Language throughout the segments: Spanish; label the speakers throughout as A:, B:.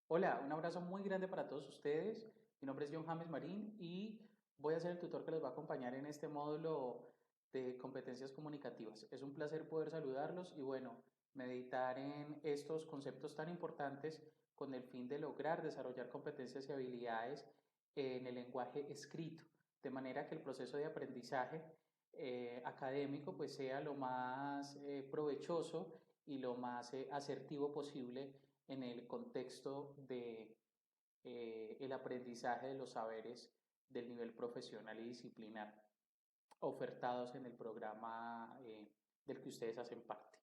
A: Hola, un abrazo muy grande para todos ustedes. Mi nombre es John James Marín y voy a ser el tutor que los va a acompañar en este módulo de competencias comunicativas. Es un placer poder saludarlos y bueno, meditar en estos conceptos tan importantes con el fin de lograr desarrollar competencias y habilidades en el lenguaje escrito, de manera que el proceso de aprendizaje académico pues sea lo más provechoso y lo más asertivo posible en el contexto de el aprendizaje de los saberes del nivel profesional y disciplinar ofertados en el programa del que ustedes hacen parte.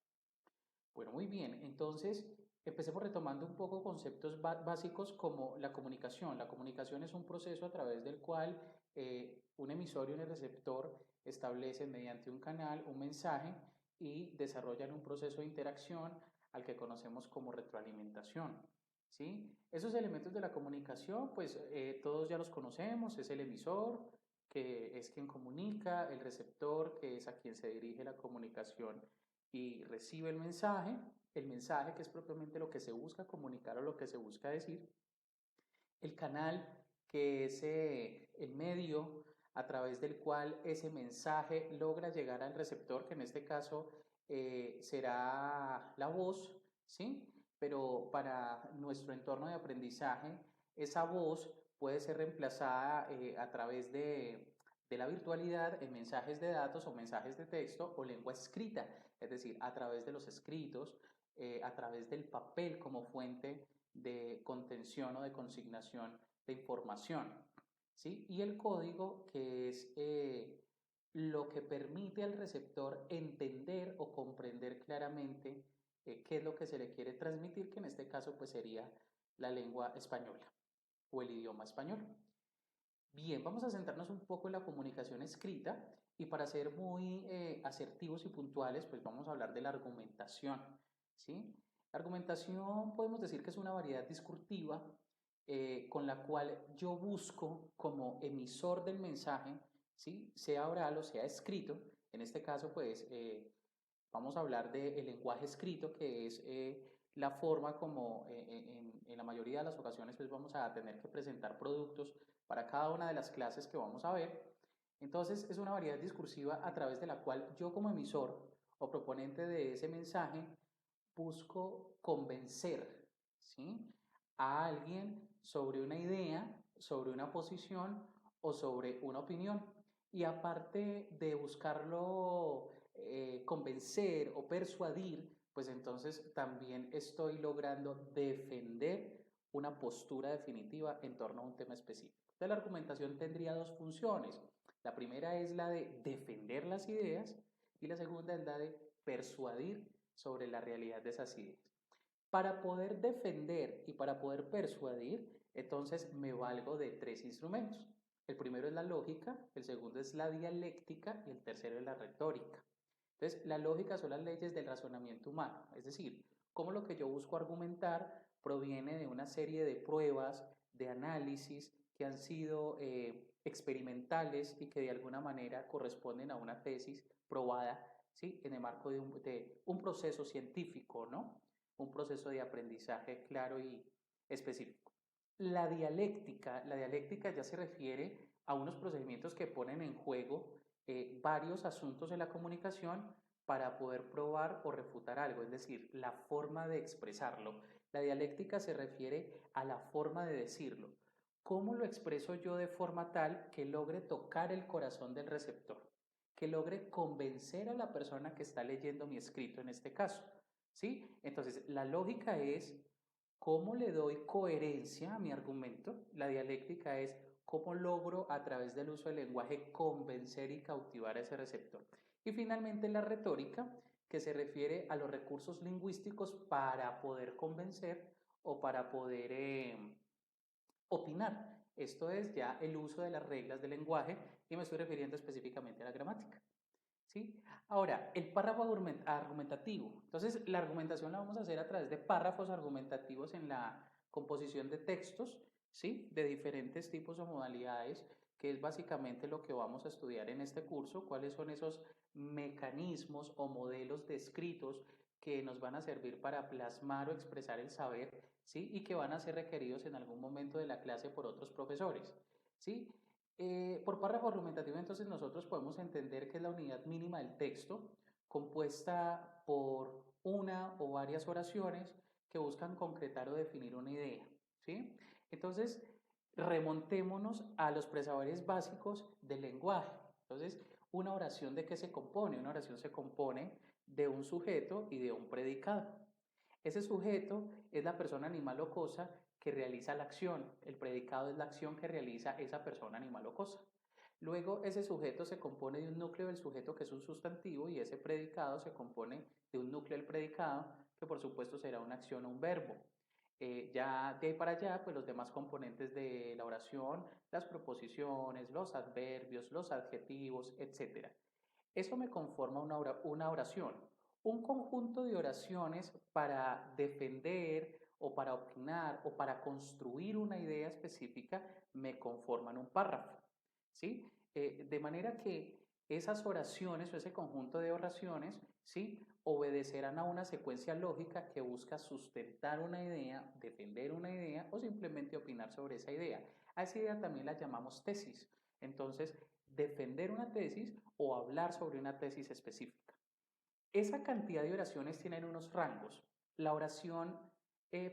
A: Bueno, muy bien. Entonces, empecemos retomando un poco conceptos básicos como la comunicación. La comunicación es un proceso a través del cual un emisor y un receptor establecen mediante un canal un mensaje y desarrollan un proceso de interacción al que conocemos como retroalimentación. ¿Sí? Esos elementos de la comunicación, pues todos ya los conocemos, es el emisor, que es quien comunica, el receptor, que es a quien se dirige la comunicación y recibe el mensaje que es propiamente lo que se busca comunicar o lo que se busca decir, el canal que es el medio a través del cual ese mensaje logra llegar al receptor, que en este caso será la voz, ¿sí? Pero para nuestro entorno de aprendizaje, esa voz puede ser reemplazada a través de la virtualidad en mensajes de datos o mensajes de texto o lengua escrita, es decir, a través de los escritos, a través del papel como fuente de contención o de consignación de información. ¿Sí? Y el código, que es lo que permite al receptor entender o comprender claramente qué es lo que se le quiere transmitir, que en este caso pues sería la lengua española o el idioma español. Bien, vamos a centrarnos un poco en la comunicación escrita y para ser muy asertivos y puntuales, pues vamos a hablar de la argumentación, ¿sí? La argumentación podemos decir que es una variedad discursiva con la cual yo busco como emisor del mensaje, ¿sí? Sea oral o sea escrito. En este caso, pues vamos a hablar del lenguaje escrito, que es la forma como en la mayoría de las ocasiones pues vamos a tener que presentar productos para cada una de las clases que vamos a ver. Entonces es una variedad discursiva a través de la cual yo como emisor o proponente de ese mensaje busco convencer, ¿sí? A alguien sobre una idea, sobre una posición o sobre una opinión. Y aparte de buscarlo convencer o persuadir, pues entonces también estoy logrando defender una postura definitiva en torno a un tema específico. Entonces, la argumentación tendría dos funciones. La primera es la de defender las ideas y la segunda es la de persuadir sobre la realidad de esas ideas. Para poder defender y para poder persuadir, entonces me valgo de tres instrumentos. El primero es la lógica, el segundo es la dialéctica y el tercero es la retórica. Entonces, la lógica son las leyes del razonamiento humano, es decir, cómo lo que yo busco argumentar proviene de una serie de pruebas, de análisis que han sido experimentales y que de alguna manera corresponden a una tesis probada, ¿sí? En el marco de un proceso científico, ¿no? Un proceso de aprendizaje claro y específico. La dialéctica ya se refiere a unos procedimientos que ponen en juego varios asuntos de la comunicación para poder probar o refutar algo, es decir, la forma de expresarlo. La dialéctica se refiere a la forma de decirlo. ¿Cómo lo expreso yo de forma tal que logre tocar el corazón del receptor? Que logre convencer a la persona que está leyendo mi escrito en este caso. ¿Sí? Entonces, la lógica es cómo le doy coherencia a mi argumento. La dialéctica es cómo logro a través del uso del lenguaje convencer y cautivar a ese receptor. Y finalmente la retórica, que se refiere a los recursos lingüísticos para poder convencer o para poder opinar. Esto es ya el uso de las reglas del lenguaje y me estoy refiriendo específicamente a la gramática. ¿Sí? Ahora, el párrafo argumentativo. Entonces, la argumentación la vamos a hacer a través de párrafos argumentativos en la composición de textos, ¿sí? De diferentes tipos o modalidades, que es básicamente lo que vamos a estudiar en este curso, cuáles son esos mecanismos o modelos descritos que nos van a servir para plasmar o expresar el saber, ¿sí? Y que van a ser requeridos en algún momento de la clase por otros profesores, ¿sí? Por párrafo argumentativo, entonces nosotros podemos entender que es la unidad mínima del texto, compuesta por una o varias oraciones que buscan concretar o definir una idea, ¿sí? Entonces, remontémonos a los presaberes básicos del lenguaje. Entonces, una oración ¿de qué se compone? Una oración se compone de un sujeto y de un predicado. Ese sujeto es la persona, animal o cosa que realiza la acción. El predicado es la acción que realiza esa persona, animal o cosa. Luego, ese sujeto se compone de un núcleo del sujeto que es un sustantivo y ese predicado se compone de un núcleo del predicado que por supuesto será una acción o un verbo. Ya de ahí para allá, pues los demás componentes de la oración, las proposiciones, los adverbios, los adjetivos, etc. Eso me conforma una oración. Un conjunto de oraciones para defender o para opinar o para construir una idea específica me conforman un párrafo. ¿Sí? De manera que esas oraciones o ese conjunto de oraciones, ¿sí? Obedecerán a una secuencia lógica que busca sustentar una idea, defender una idea o simplemente opinar sobre esa idea. A esa idea también la llamamos tesis. Entonces, defender una tesis o hablar sobre una tesis específica. Esa cantidad de oraciones tienen unos rangos. La oración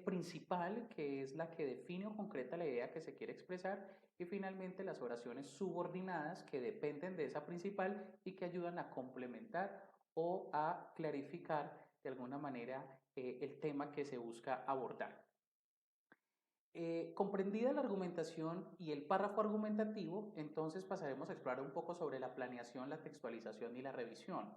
A: principal, que es la que define o concreta la idea que se quiere expresar, y finalmente las oraciones subordinadas que dependen de esa principal y que ayudan a complementar o a clarificar de alguna manera el tema que se busca abordar. Comprendida la argumentación y el párrafo argumentativo, entonces pasaremos a explorar un poco sobre la planeación, la textualización y la revisión.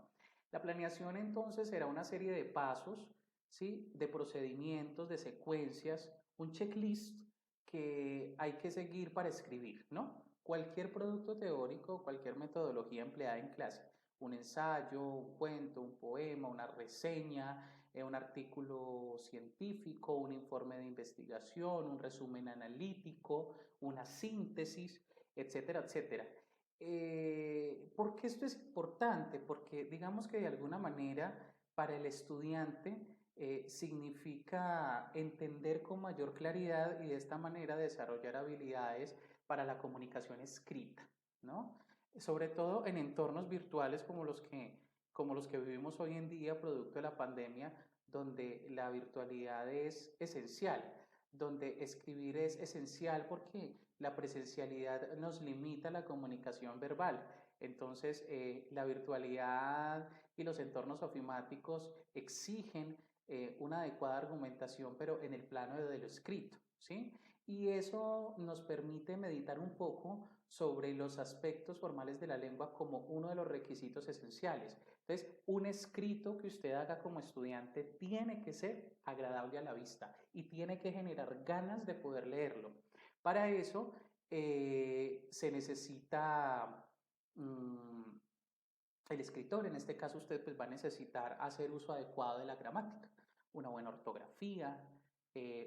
A: La planeación entonces será una serie de pasos, ¿sí? De procedimientos, de secuencias, un checklist que hay que seguir para escribir, ¿no? Cualquier producto teórico, cualquier metodología empleada en clase, un ensayo, un cuento, un poema, una reseña, un artículo científico, un informe de investigación, un resumen analítico, una síntesis, etcétera, etcétera. ¿Por qué esto es importante? Porque digamos que de alguna manera para el estudiante significa entender con mayor claridad y de esta manera desarrollar habilidades para la comunicación escrita, ¿no? Sobre todo en entornos virtuales como los que vivimos hoy en día, producto de la pandemia, donde la virtualidad es esencial, donde escribir es esencial porque la presencialidad nos limita la comunicación verbal. Entonces, la virtualidad y los entornos ofimáticos exigen una adecuada argumentación, pero en el plano de lo escrito, ¿sí? Y eso nos permite meditar un poco sobre los aspectos formales de la lengua como uno de los requisitos esenciales. Entonces, un escrito que usted haga como estudiante tiene que ser agradable a la vista y tiene que generar ganas de poder leerlo. Para eso se necesita el escritor, en este caso usted pues va a necesitar hacer uso adecuado de la gramática, una buena ortografía,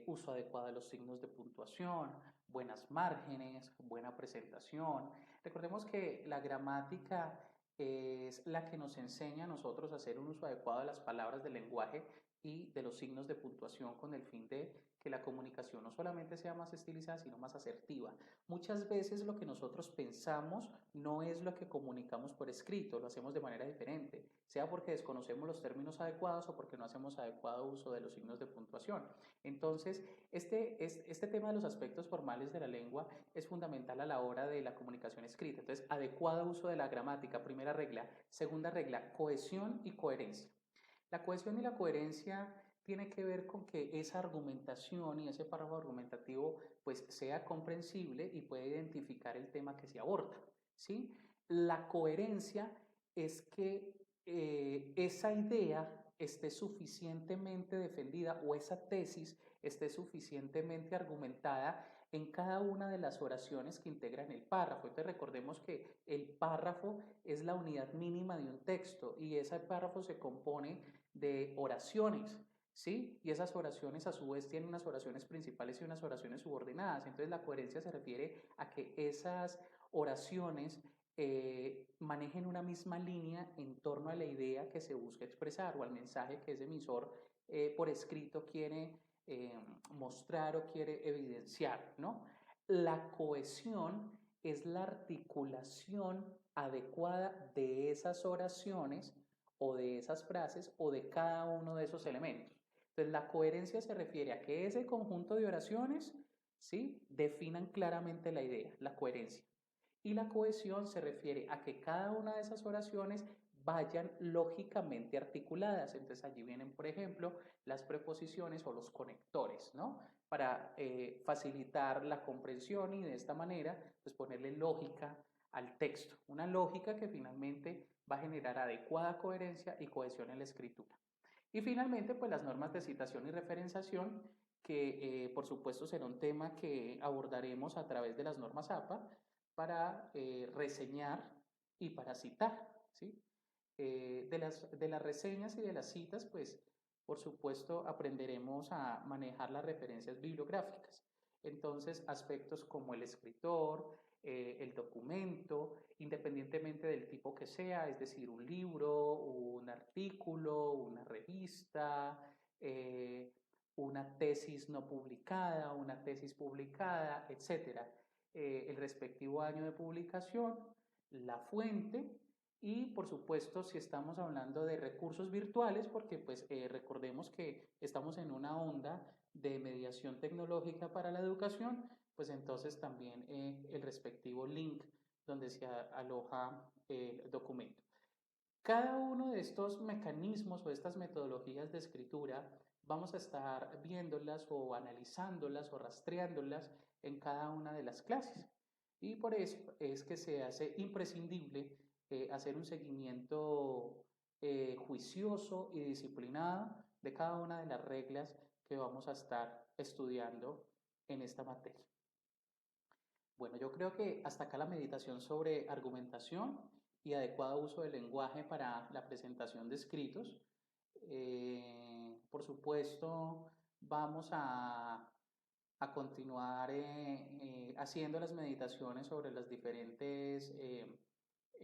A: uso adecuado de los signos de puntuación, buenas márgenes, buena presentación. Recordemos que la gramática es la que nos enseña a nosotros a hacer un uso adecuado de las palabras del lenguaje y de los signos de puntuación con el fin de que la comunicación no solamente sea más estilizada, sino más asertiva. Muchas veces lo que nosotros pensamos no es lo que comunicamos por escrito, lo hacemos de manera diferente, sea porque desconocemos los términos adecuados o porque no hacemos adecuado uso de los signos de puntuación. Entonces, este tema de los aspectos formales de la lengua es fundamental a la hora de la comunicación escrita. Entonces, adecuado uso de la gramática, primera regla. Segunda regla, cohesión y coherencia. La cohesión y la coherencia tiene que ver con que esa argumentación y ese párrafo argumentativo pues sea comprensible y pueda identificar el tema que se aborda, ¿sí? La coherencia es que esa idea esté suficientemente defendida o esa tesis esté suficientemente argumentada en cada una de las oraciones que integran el párrafo. Entonces recordemos que el párrafo es la unidad mínima de un texto y ese párrafo se compone de oraciones, ¿sí? Y esas oraciones a su vez tienen unas oraciones principales y unas oraciones subordinadas. Entonces la coherencia se refiere a que esas oraciones manejen una misma línea en torno a la idea que se busca expresar o al mensaje que ese emisor por escrito quiere mostrar o quiere evidenciar, ¿no? La cohesión es la articulación adecuada de esas oraciones o de esas frases o de cada uno de esos elementos. Entonces, la coherencia se refiere a que ese conjunto de oraciones, ¿sí?, definan claramente la idea, la coherencia. Y la cohesión se refiere a que cada una de esas oraciones vayan lógicamente articuladas. Entonces allí vienen, por ejemplo, las preposiciones o los conectores, ¿no? Para facilitar la comprensión y de esta manera, pues ponerle lógica al texto. Una lógica que finalmente va a generar adecuada coherencia y cohesión en la escritura. Y finalmente, pues las normas de citación y referenciación, que por supuesto será un tema que abordaremos a través de las normas APA para reseñar y para citar, ¿sí? De las reseñas y de las citas, pues por supuesto aprenderemos a manejar las referencias bibliográficas. Entonces, aspectos como el escritor, el documento, independientemente del tipo que sea, es decir, un libro, un artículo, una revista, una tesis no publicada, una tesis publicada, etcétera. El respectivo año de publicación, la fuente y por supuesto si estamos hablando de recursos virtuales, porque pues recordemos que estamos en una onda de mediación tecnológica para la educación, pues entonces también el respectivo link donde se aloja el documento. Cada uno de estos mecanismos o estas metodologías de escritura vamos a estar viéndolas o analizándolas o rastreándolas en cada una de las clases. Y por eso es que se hace imprescindible hacer un seguimiento juicioso y disciplinado de cada una de las reglas que vamos a estar estudiando en esta materia. Bueno, yo creo que hasta acá la meditación sobre argumentación y adecuado uso del lenguaje para la presentación de escritos. Por supuesto, vamos a continuar haciendo las meditaciones sobre los diferentes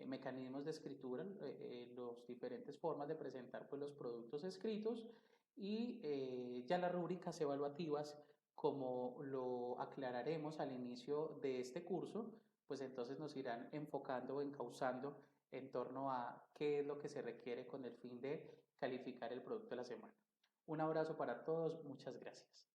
A: mecanismos de escritura, las diferentes formas de presentar pues, los productos escritos y ya las rúbricas evaluativas, como lo aclararemos al inicio de este curso, pues entonces nos irán enfocando o encauzando en torno a qué es lo que se requiere con el fin de calificar el producto de la semana. Un abrazo para todos, muchas gracias.